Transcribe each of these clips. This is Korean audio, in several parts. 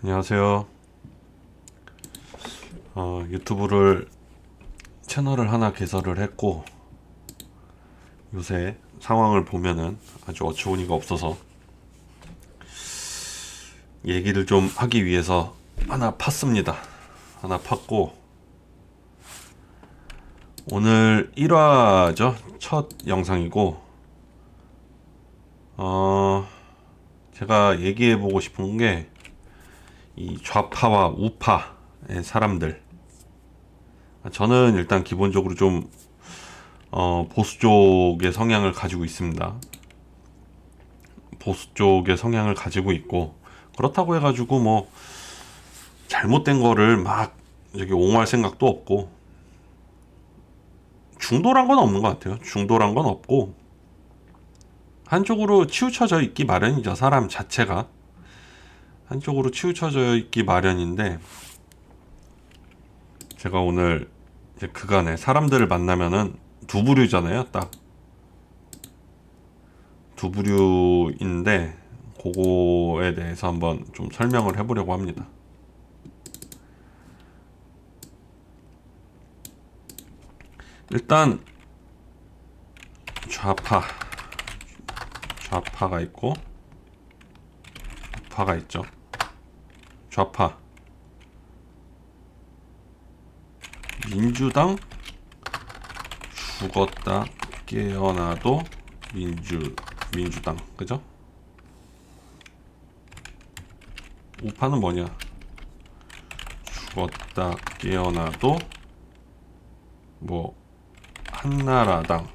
안녕하세요. 유튜브를 채널을 하나 개설을 했고 요새 상황을 보면은 아주 어처구니가 없어서 얘기를 좀 하기 위해서 하나 팠습니다. 하나 팠고 오늘 1화죠. 첫 영상이고 제가 얘기해보고 싶은 게 이 좌파와 우파의 사람들. 저는 일단 기본적으로 좀 보수 쪽의 성향을 가지고 있습니다. 보수 쪽의 성향을 가지고 있고 그렇다고 해가지고 뭐 잘못된 거를 막 여기 옹호할 생각도 없고 중도란 건 없는 것 같아요. 중도란 건 없고 한쪽으로 치우쳐져 있기 마련이죠. 사람 자체가 한쪽으로 치우쳐져 있기 마련인데 제가 오늘 이제 그간에 사람들을 만나면은 두 부류잖아요. 딱 두 부류인데 그거에 대해서 한번 좀 설명을 해보려고 합니다. 일단 좌파가 있고 우파가 있죠. 좌파 민주당 죽었다 깨어나도 민주당 그죠? 우파는 뭐냐? 죽었다 깨어나도 뭐 한나라당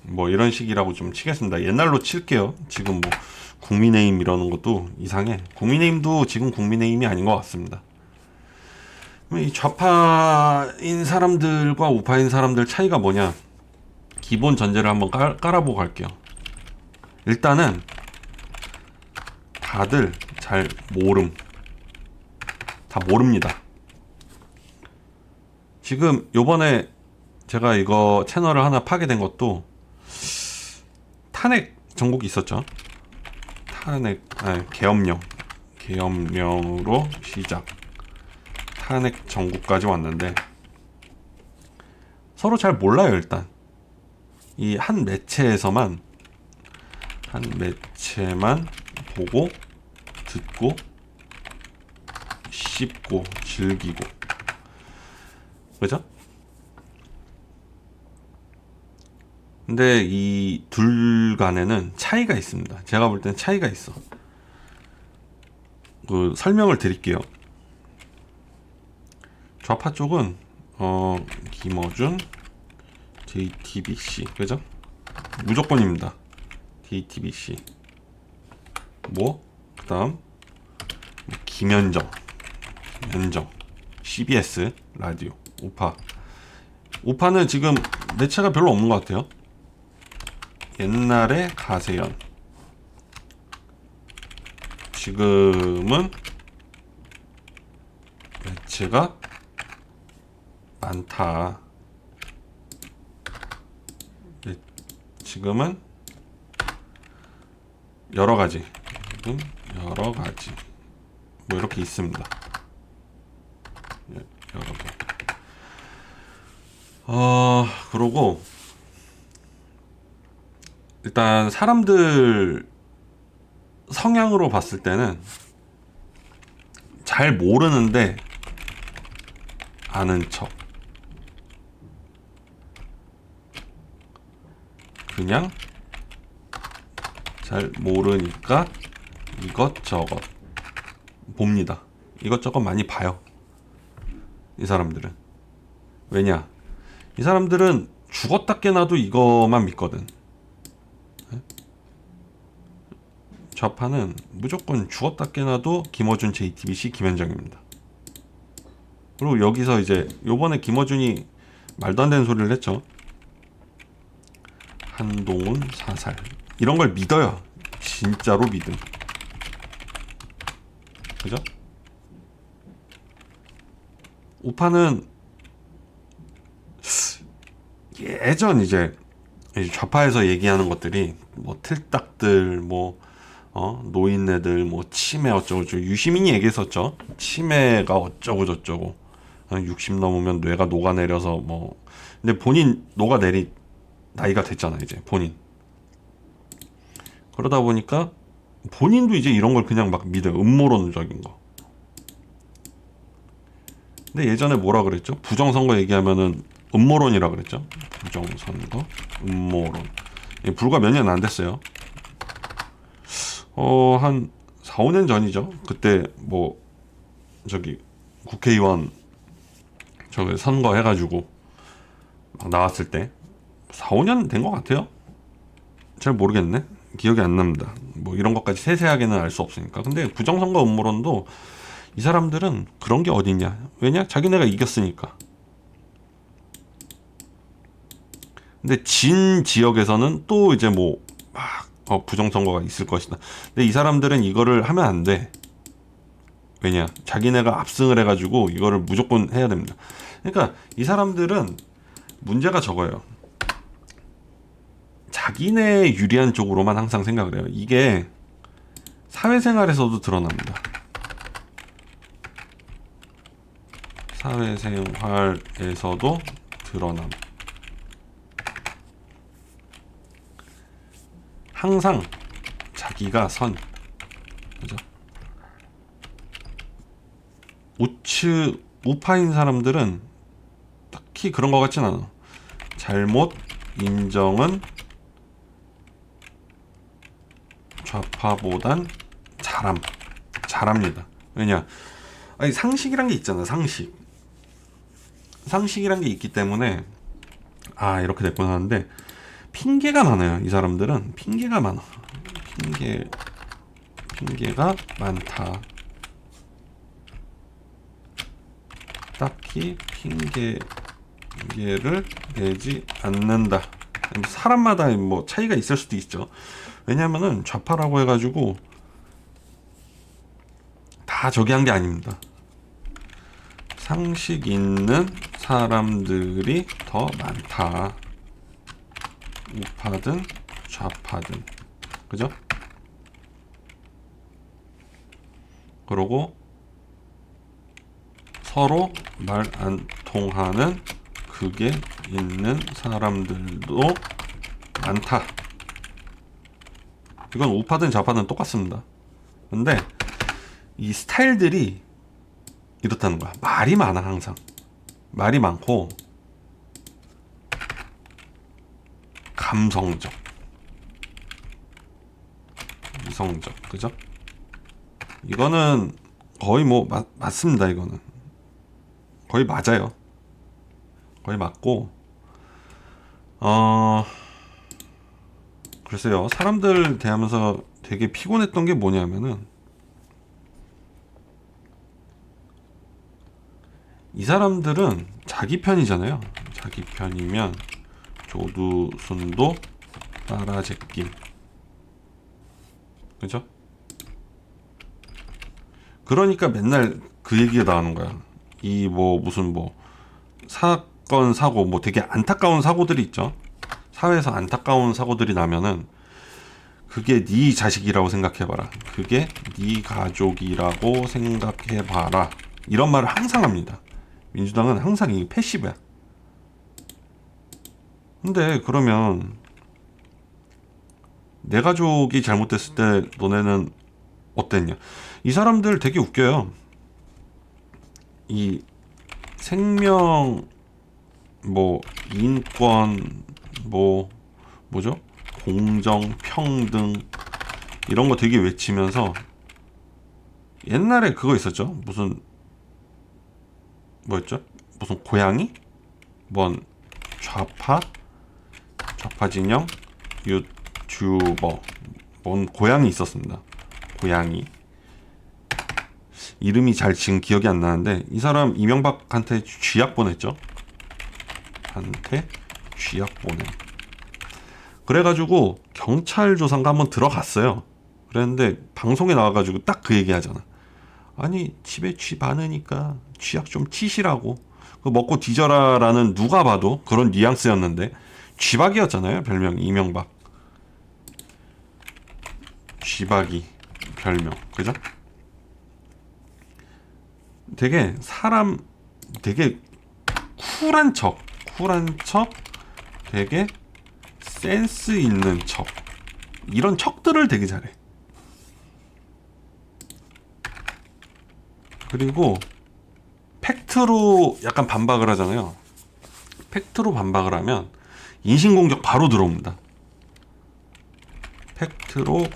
뭐 이런 식이라고 좀 치겠습니다. 옛날로 칠게요. 지금 뭐 국민의힘 이러는 것도 이상해. 국민의힘도 지금 국민의힘이 아닌 것 같습니다. 이 좌파인 사람들과 우파인 사람들 차이가 뭐냐? 기본 전제를 한번 깔아보고 갈게요. 일단은 다들 잘 다 모릅니다. 지금 요번에 제가 이거 채널을 하나 파게 된 것도 탄핵 전국이 있었죠. 계엄령으로 시작. 탄핵 전국까지 왔는데 서로 잘 몰라요. 일단 이 한 매체만 보고 듣고 씹고 즐기고 그죠? 근데 이 둘 간에는 차이가 있습니다. 제가 볼 땐 차이가 있어. 그 설명을 드릴게요. 좌파 쪽은 김어준, JTBC 그죠? 무조건입니다. JTBC 뭐 그다음 김현정, CBS 라디오 우파는 지금 매체가 별로 없는 것 같아요. 옛날에 가세연 지금은 매체가 많다. 지금은 여러 가지 뭐 이렇게 있습니다. 여러 개. 그러고 일단 사람들 성향으로 봤을 때는 잘 모르는데 아는 척 그냥 잘 모르니까 이것저것 봅니다. 이것저것 많이 봐요. 이 사람들은 왜냐? 이 사람들은 죽었다 깨나도 이것만 믿거든. 좌파는 무조건 죽었다 깨나도 김어준 JTBC 김현정입니다. 그리고 여기서 이제 요번에 김어준이 말도 안 되는 소리를 했죠. 한동훈 사살 이런 걸 믿어요. 진짜로 믿음. 그죠? 우파는 예전 이제 좌파에서 얘기하는 것들이 뭐 틀딱들 뭐 노인네들 뭐 치매 어쩌고 저쩌고 유시민이 얘기했었죠. 치매가 어쩌고 저쩌고 60 넘으면 뇌가 녹아내려서 뭐 근데 본인 녹아내리 나이가 됐잖아 이제 본인. 그러다 보니까 본인도 이제 이런 걸 그냥 막 믿어요. 음모론적인 거. 근데 예전에 뭐라 그랬죠? 부정선거 얘기하면은 음모론이라 그랬죠. 부정선거, 음모론. 불과 몇 년 안 됐어요. 한 4, 5년 전이죠. 그때 뭐 저기 국회의원 저기 선거 해가지고 막 나왔을 때 4, 5년 된 것 같아요. 잘 모르겠네. 기억이 안 납니다. 뭐 이런 것까지 세세하게는 알 수 없으니까. 근데 부정선거 음모론도 이 사람들은 그런 게 어딨냐? 왜냐? 자기네가 이겼으니까. 근데 진 지역에서는 또 이제 뭐 막 부정선거가 있을 것이다. 근데 이 사람들은 이거를 하면 안 돼. 왜냐? 자기네가 압승을 해가지고 이거를 무조건 해야 됩니다. 그러니까 이 사람들은 문제가 저거예요. 자기네 유리한 쪽으로만 항상 생각을 해요. 이게 사회생활에서도 드러납니다. 사회생활에서도 드러남. 항상 자기가 선. 그죠? 우파인 사람들은 딱히 그런 것 같진 않아. 잘못 인정은 좌파보단 잘합니다. 왜냐? 아니 상식이란 게 있잖아. 상식이란 게 있기 때문에 이렇게 됐구나 하는데 핑계가 많아요. 이 사람들은 핑계가 많아. 핑계가 많다. 딱히 핑계를 내지 않는다. 사람마다 뭐 차이가 있을 수도 있죠. 왜냐면은 좌파라고 해가지고 다 저기 한 게 아닙니다. 상식 있는 사람들이 더 많다. 우파든 좌파든. 그죠? 그러고 서로 말 안 통하는 그게 있는 사람들도 많다. 이건 우파든 좌파든 똑같습니다. 근데 이 스타일들이 이렇다는 거야. 말이 많아. 항상 말이 많고 감성적, 이성적. 그죠? 이거는 거의 뭐 맞습니다. 이거는 거의 맞아요. 거의 맞고 글쎄요. 사람들 대하면서 되게 피곤했던 게 뭐냐면은 이 사람들은 자기 편이잖아요. 자기 편이면 조두순도 따라제낌. 그죠? 그러니까 맨날 그 얘기가 나오는 거야. 이 뭐 무슨 뭐 사건 사고 뭐 되게 안타까운 사고들이 있죠. 사회에서 안타까운 사고들이 나면은 그게 네 자식이라고 생각해봐라. 그게 네 가족이라고 생각해봐라. 이런 말을 항상 합니다. 민주당은 항상 이 패시브야. 근데 그러면 내 가족이 잘못됐을 때 너네는 어땠냐? 이 사람들 되게 웃겨요. 이 생명 뭐 인권 뭐죠? 공정 평등 이런 거 되게 외치면서 옛날에 그거 있었죠. 무슨 뭐였죠? 무슨 고양이? 뭔 좌파 진영 유튜버 뭔 고양이 있었습니다. 고양이 이름이 잘 지금 기억이 안 나는데 이 사람 이명박한테 쥐약 보냈죠. 그래가지고 경찰 조사인가 한번 들어갔어요. 그랬는데 방송에 나와가지고 딱 그 얘기 하잖아. 아니 집에 쥐 많으니까 쥐약 좀 치시라고. 그 먹고 뒤져라라는 누가 봐도 그런 뉘앙스였는데 쥐박이었잖아요. 별명이 이명박. 쥐박이. 별명, 그죠? 되게 사람 되게 쿨한 척, 되게 센스 있는 척, 이런 척들을 되게 잘해. 그리고 팩트로 약간 반박을 하잖아요. 팩트로 반박을 하면 인신공격 바로 들어옵니다. 팩트로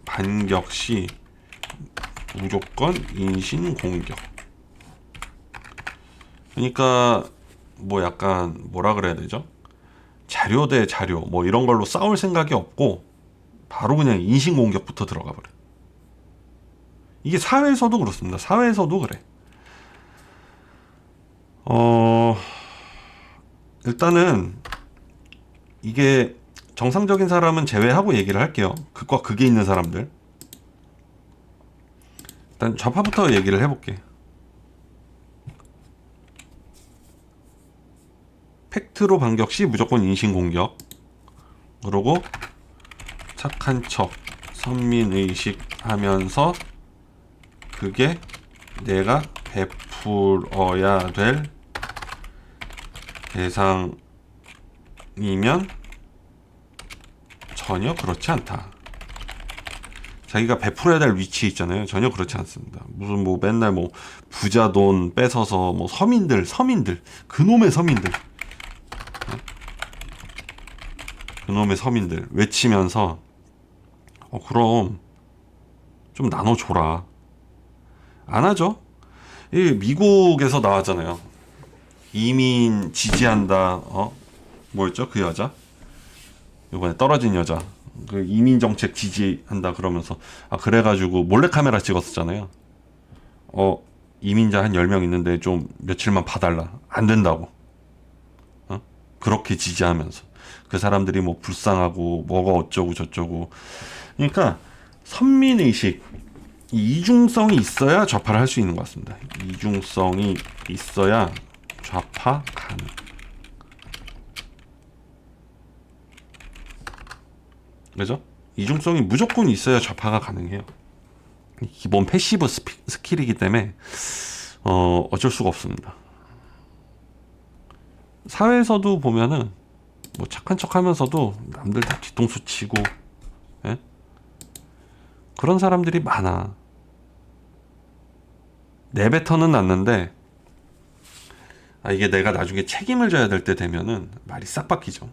반격 시 무조건 인신공격. 그러니까 뭐 약간 뭐라 그래야 되죠? 자료 대 자료 뭐 이런 걸로 싸울 생각이 없고 바로 그냥 인신공격부터 들어가 버려. 이게 사회에서도 그렇습니다. 사회에서도 그래. 일단은 이게 정상적인 사람은 제외하고 얘기를 할게요. 극과 극에 있는 사람들. 일단 좌파부터 얘기를 해볼게. 팩트로 반격 시 무조건 인신공격. 그러고 착한 척, 선민의식 하면서 그게 내가 베풀어야 될 대상이면 전혀 그렇지 않다. 자기가 베풀어야 될 위치에 있잖아요. 전혀 그렇지 않습니다. 무슨 뭐 맨날 뭐 부자 돈 뺏어서 뭐 서민들 그놈의 서민들 외치면서 그럼 좀 나눠줘라. 안 하죠. 이 미국에서 나왔잖아요. 이민 지지한다. 뭐였죠? 그 여자 이번에 떨어진 여자, 그 이민 정책 지지한다 그러면서 그래가지고 몰래카메라 찍었었잖아요. 이민자 한 10명 있는데 좀 며칠만 봐달라. 안 된다고. 그렇게 지지하면서 그 사람들이 뭐 불쌍하고 뭐가 어쩌고 저쩌고. 그러니까 선민의식, 이중성이 있어야 좌파를 할 수 있는 것 같습니다. 이중성이 있어야 좌파 가능. 그죠? 이중성이 무조건 있어야 좌파가 가능해요. 기본 패시브 스킬이기 때문에 어쩔 수가 없습니다. 사회에서도 보면은 뭐 착한 척 하면서도 남들 다 뒤통수 치고, 예? 그런 사람들이 많아. 내뱉어는 놨는데 이게 내가 나중에 책임을 져야 될 때 되면은 말이 싹 바뀌죠.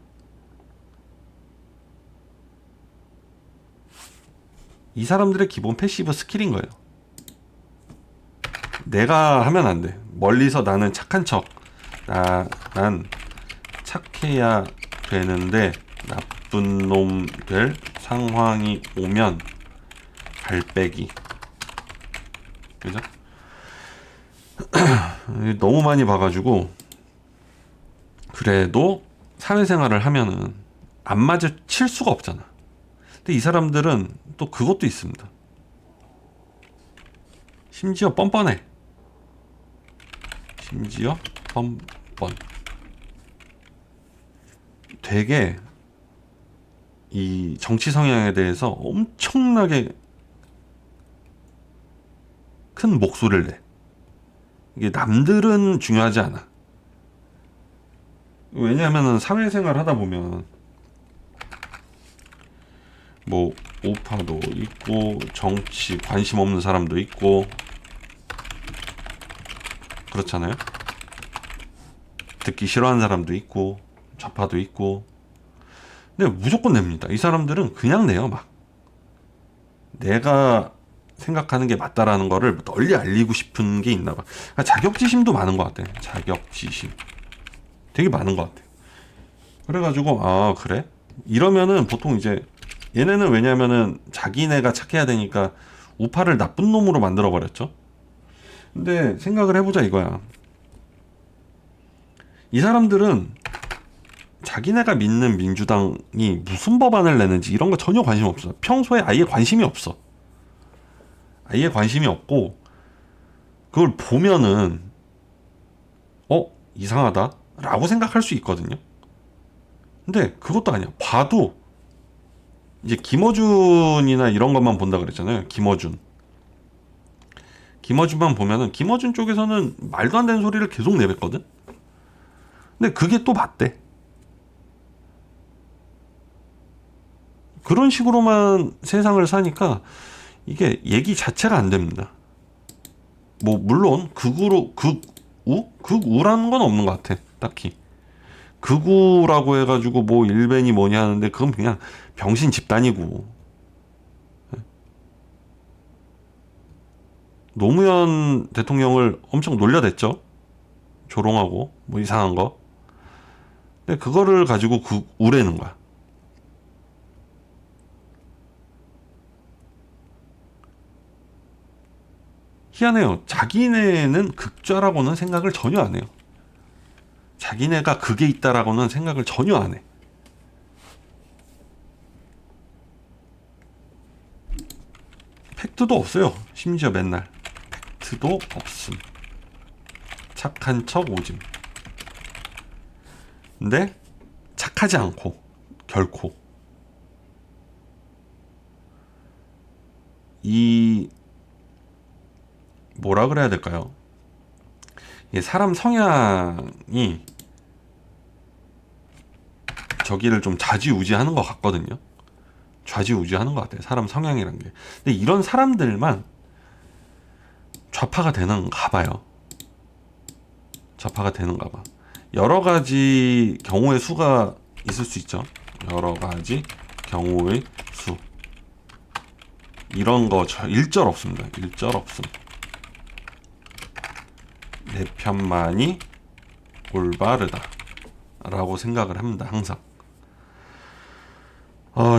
이 사람들의 기본 패시브 스킬인 거예요. 내가 하면 안 돼. 멀리서 나는 착한 척, 난 착해야 되는데 나쁜 놈 될 상황이 오면 발빼기. 그죠? 너무 많이 봐가지고. 그래도 사회생활을 하면은 안 마주칠 수가 없잖아. 근데 이 사람들은 또 그것도 있습니다. 심지어 뻔뻔해. 되게 이 정치 성향에 대해서 엄청나게 큰 목소리를 내. 이게 남들은 중요하지 않아. 왜냐하면은 사회생활 하다 보면 뭐 우파도 있고 정치 관심 없는 사람도 있고 그렇잖아요. 듣기 싫어하는 사람도 있고 좌파도 있고. 근데 무조건 냅니다. 이 사람들은 그냥 내요. 막 내가 생각하는 게 맞다라는 거를 널리 알리고 싶은 게 있나 봐. 자격지심도 많은 것 같아. 자격지심 되게 많은 것 같아. 그래가지고 그래? 이러면은 보통 이제 얘네는 왜냐면은 자기네가 착해야 되니까 우파를 나쁜 놈으로 만들어 버렸죠. 근데 생각을 해보자 이거야. 이 사람들은 자기네가 믿는 민주당이 무슨 법안을 내는지 이런 거 전혀 관심 없어. 평소에 아예 관심이 없어. 아예 관심이 없고 그걸 보면은 이상하다 라고 생각할 수 있거든요. 근데 그것도 아니야. 봐도 이제 김어준이나 이런 것만 본다 그랬잖아요. 김어준만 보면은 김어준 쪽에서는 말도 안 되는 소리를 계속 내뱉거든. 근데 그게 또 맞대. 그런 식으로만 세상을 사니까 이게 얘기 자체가 안 됩니다. 뭐 물론 극우라는 건 없는 것 같아. 딱히 극우라고 해가지고 뭐 일벤이 뭐냐 하는데 그건 그냥 병신 집단이고, 노무현 대통령을 엄청 놀려댔죠. 조롱하고 뭐 이상한 거. 근데 그거를 가지고 극우라는 거야. 희한해요. 자기네는 극좌라고는 생각을 전혀 안 해요. 자기네가 극에 있다라고는 생각을 전혀 안 해. 팩트도 없어요. 심지어 맨날 팩트도 없음. 착한 척 오짐. 근데 착하지 않고 결코 이 뭐라 그래야 될까요? 이게 사람 성향이 저기를 좀 좌지우지하는 것 같거든요. 좌지우지하는 것 같아요. 사람 성향이란 게. 근데 이런 사람들만 좌파가 되는가 봐요. 좌파가 되는가 봐. 여러 가지 경우의 수가 있을 수 있죠. 여러 가지 경우의 수. 이런 거 일절 없습니다. 일절 없음. 내 편만이 올바르다 라고 생각을 합니다. 항상.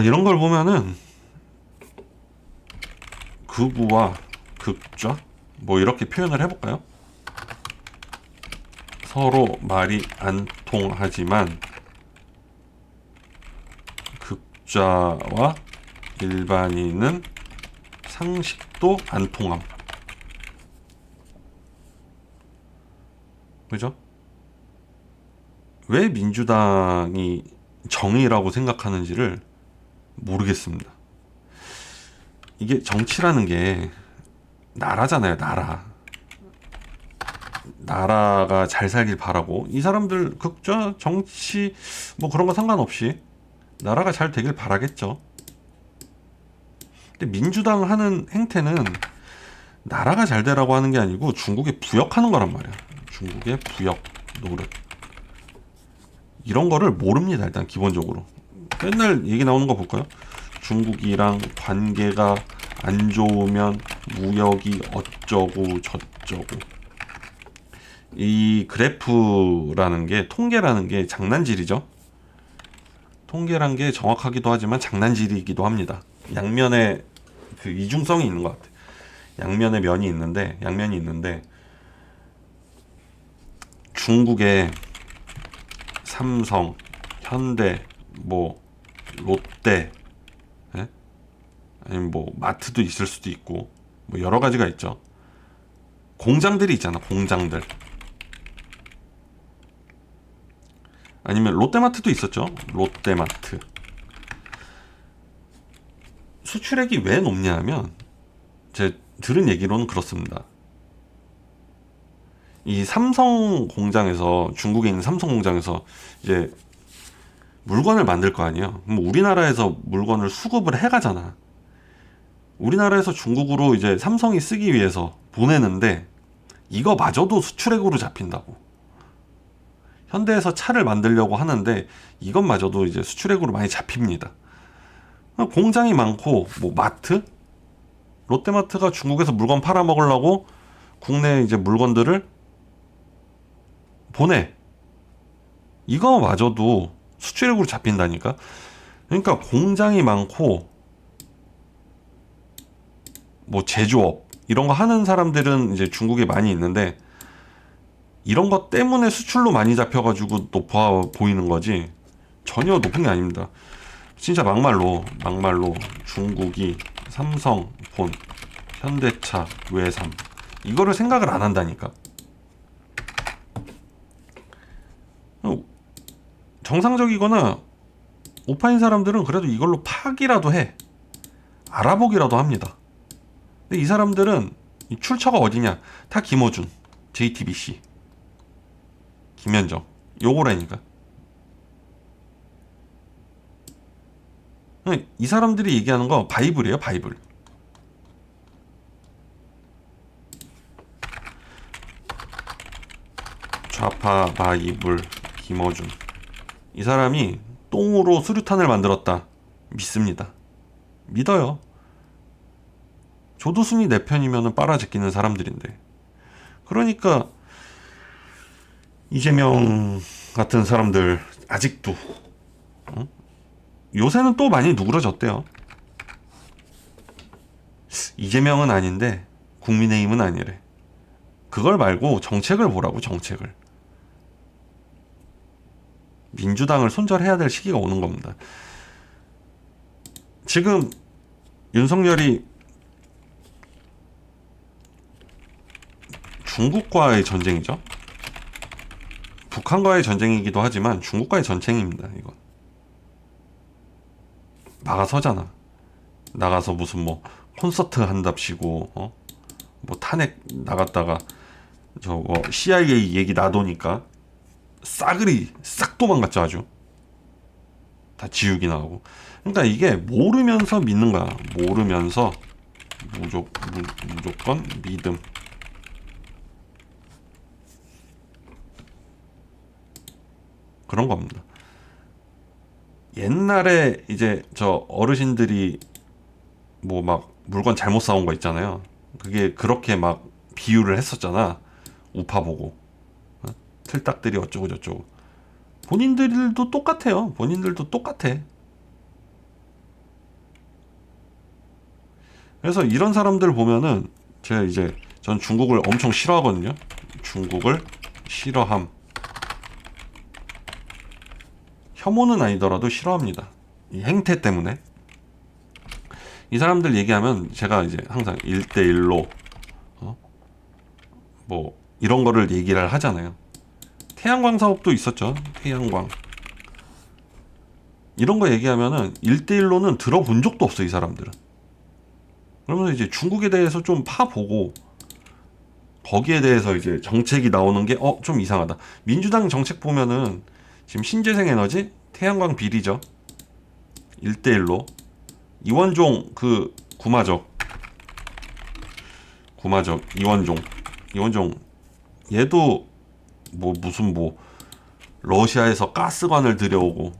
이런 걸 보면은 극우와 극좌 뭐 이렇게 표현을 해볼까요? 서로 말이 안 통하지만 극좌와 일반인은 상식도 안 통함. 그죠? 왜 민주당이 정의라고 생각하는지를 모르겠습니다. 이게 정치라는 게 나라잖아요. 나라가 잘 살길 바라고, 이 사람들 극좌 정치 뭐 그런 거 상관없이 나라가 잘 되길 바라겠죠. 근데 민주당 하는 행태는 나라가 잘 되라고 하는 게 아니고 중국에 부역하는 거란 말이야. 중국의 부역 노릇. 이런 거를 모릅니다. 일단 기본적으로 맨날 얘기 나오는 거 볼까요? 중국이랑 관계가 안 좋으면 무역이 어쩌고 저쩌고. 이 그래프라는 게, 통계라는 게 장난질이죠. 통계란 게 정확하기도 하지만 장난질이기도 합니다. 양면에 그 이중성이 있는 것 같아요. 양면에 양면이 있는데 중국의 삼성, 현대, 뭐 롯데, 예? 아니면 뭐 마트도 있을 수도 있고 뭐 여러 가지가 있죠. 공장들이 있잖아. 공장들. 아니면 롯데마트도 있었죠. 롯데마트. 수출액이 왜 높냐 하면, 제 들은 얘기로는 그렇습니다. 이 삼성 공장에서, 중국에 있는 삼성 공장에서 이제 물건을 만들 거 아니에요. 그럼 우리나라에서 물건을 수급을 해가잖아. 우리나라에서 중국으로 이제 삼성이 쓰기 위해서 보내는데 이거마저도 수출액으로 잡힌다고. 현대에서 차를 만들려고 하는데 이것마저도 이제 수출액으로 많이 잡힙니다. 공장이 많고 뭐 마트, 롯데마트가 중국에서 물건 팔아 먹으려고 국내 이제 물건들을 보내. 이거마저도 수출액으로 잡힌다니까. 그러니까 공장이 많고 뭐 제조업 이런 거 하는 사람들은 이제 중국에 많이 있는데, 이런 것 때문에 수출로 많이 잡혀가지고 높아 보이는 거지 전혀 높은 게 아닙니다. 진짜 막말로 중국이 삼성, 폰, 현대차, 외삼 이거를 생각을 안 한다니까. 정상적이거나 우파인 사람들은 그래도 이걸로 파기라도 해. 알아보기라도 합니다. 근데 이 사람들은 이 출처가 어디냐? 다 김어준, JTBC, 김현정 요거라니까. 이 사람들이 얘기하는 거 바이블이에요, 바이블. 좌파 바이블 김어준. 이 사람이 똥으로 수류탄을 만들었다. 믿습니다. 믿어요. 조두순이 내 편이면은 빨아제끼는 사람들인데. 그러니까 이재명 같은 사람들 아직도 요새는 또 많이 누그러졌대요. 이재명은 아닌데 국민의힘은 아니래. 그걸 말고 정책을 보라고, 정책을. 민주당을 손절해야 될 시기가 오는 겁니다. 지금 윤석열이 중국과의 전쟁이죠. 북한과의 전쟁이기도 하지만 중국과의 전쟁입니다. 이건 나가서잖아. 나가서 무슨 뭐 콘서트 한답시고 뭐 탄핵 나갔다가 저거 CIA 얘기 나도니까 싸그리 싹 도망갔죠. 아주 다 지우기 나오고. 그러니까 이게 모르면서 믿는 거야. 모르면서 무조건 믿음. 그런 겁니다. 옛날에 이제 저 어르신들이 뭐 막 물건 잘못 사온 거 있잖아요. 그게 그렇게 막 비유를 했었잖아. 우파 보고. 틀딱들이 어쩌고 저쩌고. 본인들도 똑같아요. 본인들도 똑같아. 그래서 이런 사람들 보면은 제가 이제 전 중국을 엄청 싫어하거든요. 중국을 싫어함. 혐오는 아니더라도 싫어합니다. 이 행태 때문에. 이 사람들 얘기하면 제가 이제 항상 1대1로 뭐 이런 거를 얘기를 하잖아요. 태양광 사업도 있었죠. 태양광. 이런 거 얘기하면은 1대1로는 들어본 적도 없어, 이 사람들은. 그러면서 이제 중국에 대해서 좀 파보고 거기에 대해서 이제 정책이 나오는 게 좀 이상하다. 민주당 정책 보면은 지금 신재생 에너지 태양광 비리죠. 1대1로 이원종 그 구마적 이원종 얘도 뭐 무슨 뭐 러시아에서 가스관을 들여오고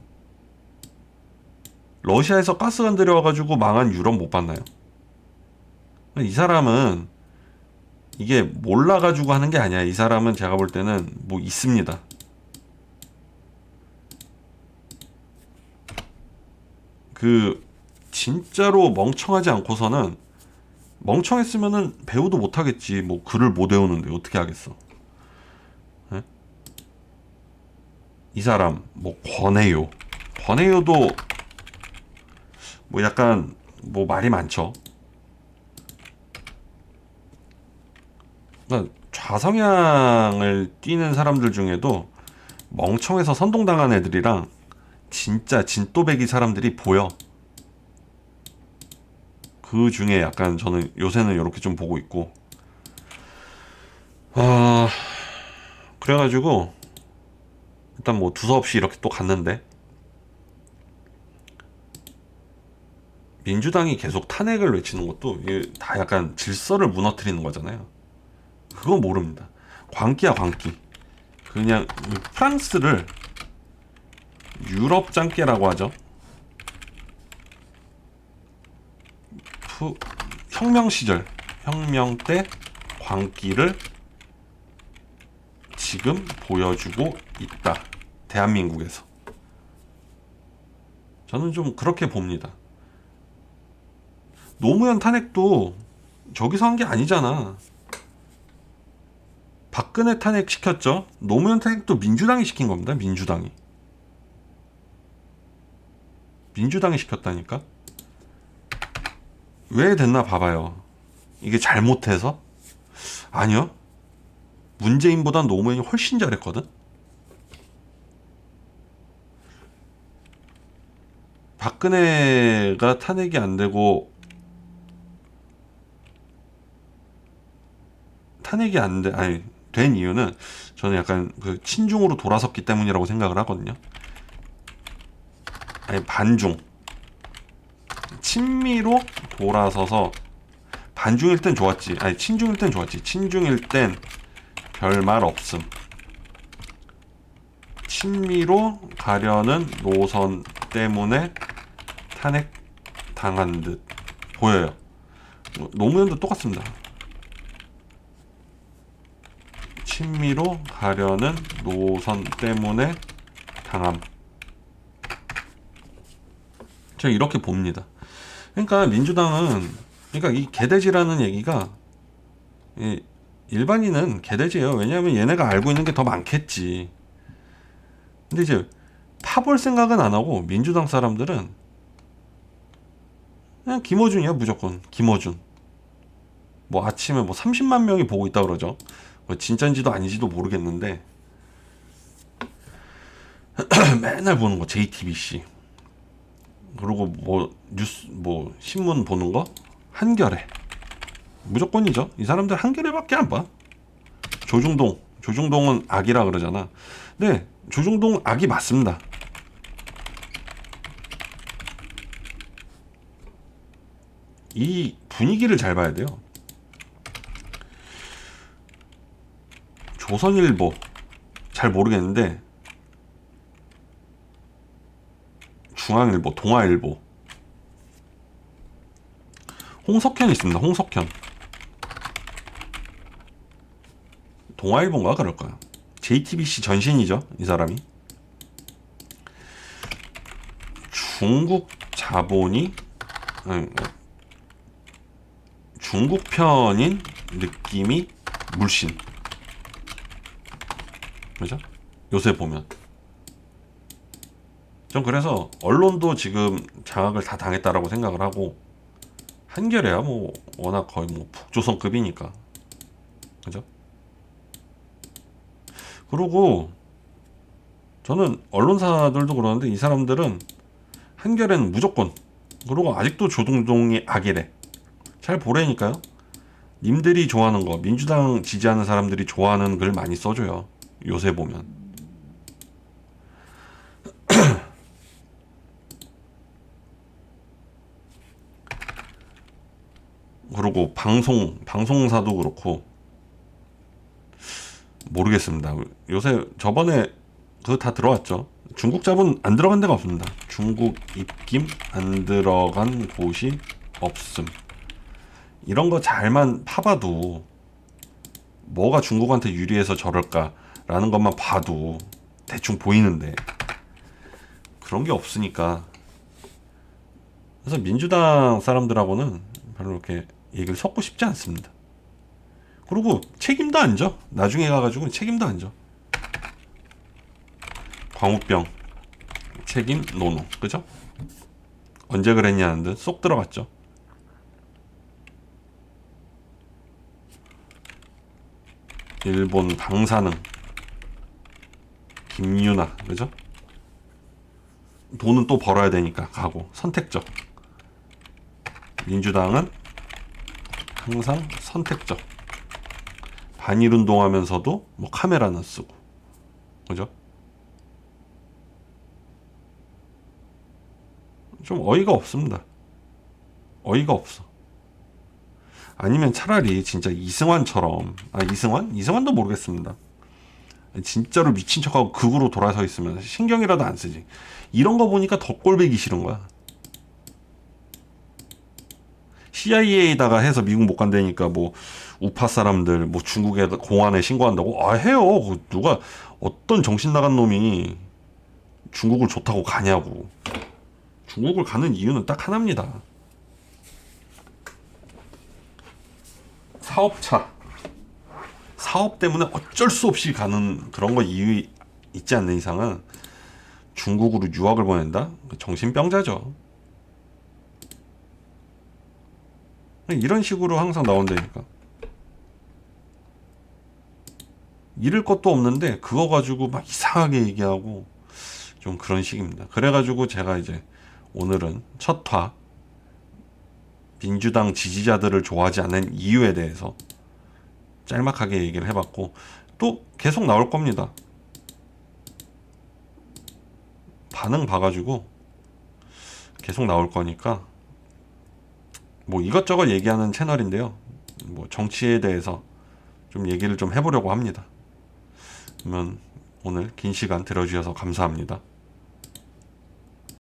러시아에서 가스관 들여와가지고 망한 유럽 못 봤나요? 이 사람은 이게 몰라가지고 하는 게 아니야. 이 사람은 제가 볼 때는 뭐 있습니다. 그 진짜로 멍청하지 않고서는 멍청했으면은 배우도 못하겠지. 뭐 글을 못 외우는데 어떻게 하겠어. 네? 이 사람 뭐 권해요도 뭐 약간 뭐 말이 많죠. 그러니까 좌성향을 띠는 사람들 중에도 멍청해서 선동당한 애들이랑 진짜 진또배기 사람들이 보여. 그 중에 약간 저는 요새는 이렇게 좀 보고 있고. 그래가지고 일단 뭐 두서없이 이렇게 또 갔는데 민주당이 계속 탄핵을 외치는 것도 이게 다 약간 질서를 무너뜨리는 거잖아요. 그거 모릅니다. 광기야, 광기. 그냥 프랑스를 유럽 짱깨라고 하죠. 혁명 시절, 혁명 때 광기를 지금 보여주고 있다. 대한민국에서. 저는 좀 그렇게 봅니다. 노무현 탄핵도 저기서 한 게 아니잖아. 박근혜 탄핵 시켰죠. 노무현 탄핵도 민주당이 시킨 겁니다. 민주당이 시켰다니까. 왜 됐나 봐봐요. 이게 잘못해서? 아니요. 문재인보단 노무현이 훨씬 잘했거든. 박근혜가 탄핵이 안 되고 탄핵이 안 돼, 아니, 된 이유는 저는 약간 그 친중으로 돌아섰기 때문이라고 생각을 하거든요. 아니, 반중. 친미로 돌아서서 반중일 땐 좋았지. 아니, 친중일 땐 좋았지. 친중일 땐 별말 없음. 친미로 가려는 노선 때문에 탄핵 당한 듯 보여요. 노무현도 똑같습니다. 친미로 가려는 노선 때문에 당함. 제가 이렇게 봅니다. 그러니까 민주당은, 그러니까 이 개돼지라는 얘기가, 일반인은 개돼지예요. 왜냐하면 얘네가 알고 있는 게 더 많겠지. 근데 이제 파볼 생각은 안 하고 민주당 사람들은 그냥 김어준이야. 무조건 김어준. 뭐 아침에 뭐 30만 명이 보고 있다 그러죠. 뭐 진짜인지도 아닌지도 모르겠는데 맨날 보는 거 JTBC, 그리고 뭐 뉴스 뭐 신문 보는 거 한겨레. 무조건이죠. 이 사람들 한겨레밖에 안 봐. 조중동은 악이라 그러잖아. 네, 조중동 악이 맞습니다. 이 분위기를 잘 봐야 돼요. 조선일보 잘 모르겠는데 중앙일보, 동아일보, 홍석현 있습니다. 홍석현. 동아일보인가 그럴 거야. JTBC 전신이죠, 이 사람이. 중국 자본이, 중국 편인 느낌이 물씬. 그죠? 요새 보면. 전 그래서 언론도 지금 장악을 다 당했다라고 생각을 하고, 한겨레야 뭐 워낙 거의 뭐 북조선급이니까. 그죠? 그리고 저는 언론사들도 그러는데 이 사람들은 한겨레는 무조건, 그리고 아직도 조중동이 악이래. 잘 보라니까요. 님들이 좋아하는 거, 민주당 지지하는 사람들이 좋아하는 글 많이 써줘요. 요새 보면. 그리고 방송사도 그렇고 모르겠습니다. 요새 저번에 그거 다 들어왔죠. 중국 자본 안 들어간 데가 없습니다. 중국 입김 안 들어간 곳이 없음. 이런 거 잘만 파봐도 뭐가 중국한테 유리해서 저럴까라는 것만 봐도 대충 보이는데 그런 게 없으니까. 그래서 민주당 사람들하고는 별로 이렇게 얘기를 섞고 싶지 않습니다. 그리고 책임도 안 져. 나중에 가가지고 책임도 안 져. 광우병 책임 노노. 그죠? 언제 그랬냐는 듯 쏙 들어갔죠. 일본 방사능 김유나. 그죠? 돈은 또 벌어야 되니까 가고. 선택적. 민주당은 항상 선택적. 반일 운동하면서도 뭐 카메라는 쓰고. 그죠? 좀 어이가 없습니다. 어이가 없어. 아니면 차라리 진짜 이승환처럼, 이승환도 모르겠습니다. 진짜로 미친 척하고 극으로 돌아서 있으면 신경이라도 안 쓰지. 이런 거 보니까 더 꼴배기 싫은 거야. CIA에다가 해서 미국 못 간다니까 뭐 우파 사람들 뭐 중국에 공안에 신고한다고. 아, 해요. 누가 어떤 정신 나간 놈이 중국을 좋다고 가냐고. 중국을 가는 이유는 딱 하나입니다. 사업 때문에 어쩔 수 없이 가는 그런 거 이유 있지 않는 이상은 중국으로 유학을 보낸다? 정신병자죠. 이런 식으로 항상 나온다니까. 잃을 것도 없는데 그거 가지고 막 이상하게 얘기하고 좀 그런 식입니다. 그래가지고 제가 이제 오늘은 첫화 민주당 지지자들을 좋아하지 않는 이유에 대해서 짤막하게 얘기를 해봤고, 또 계속 나올 겁니다. 반응 봐가지고 계속 나올 거니까 뭐 이것저것 얘기하는 채널인데요. 뭐 정치에 대해서 좀 얘기를 좀 해보려고 합니다. 그러면 오늘 긴 시간 들어주셔서 감사합니다.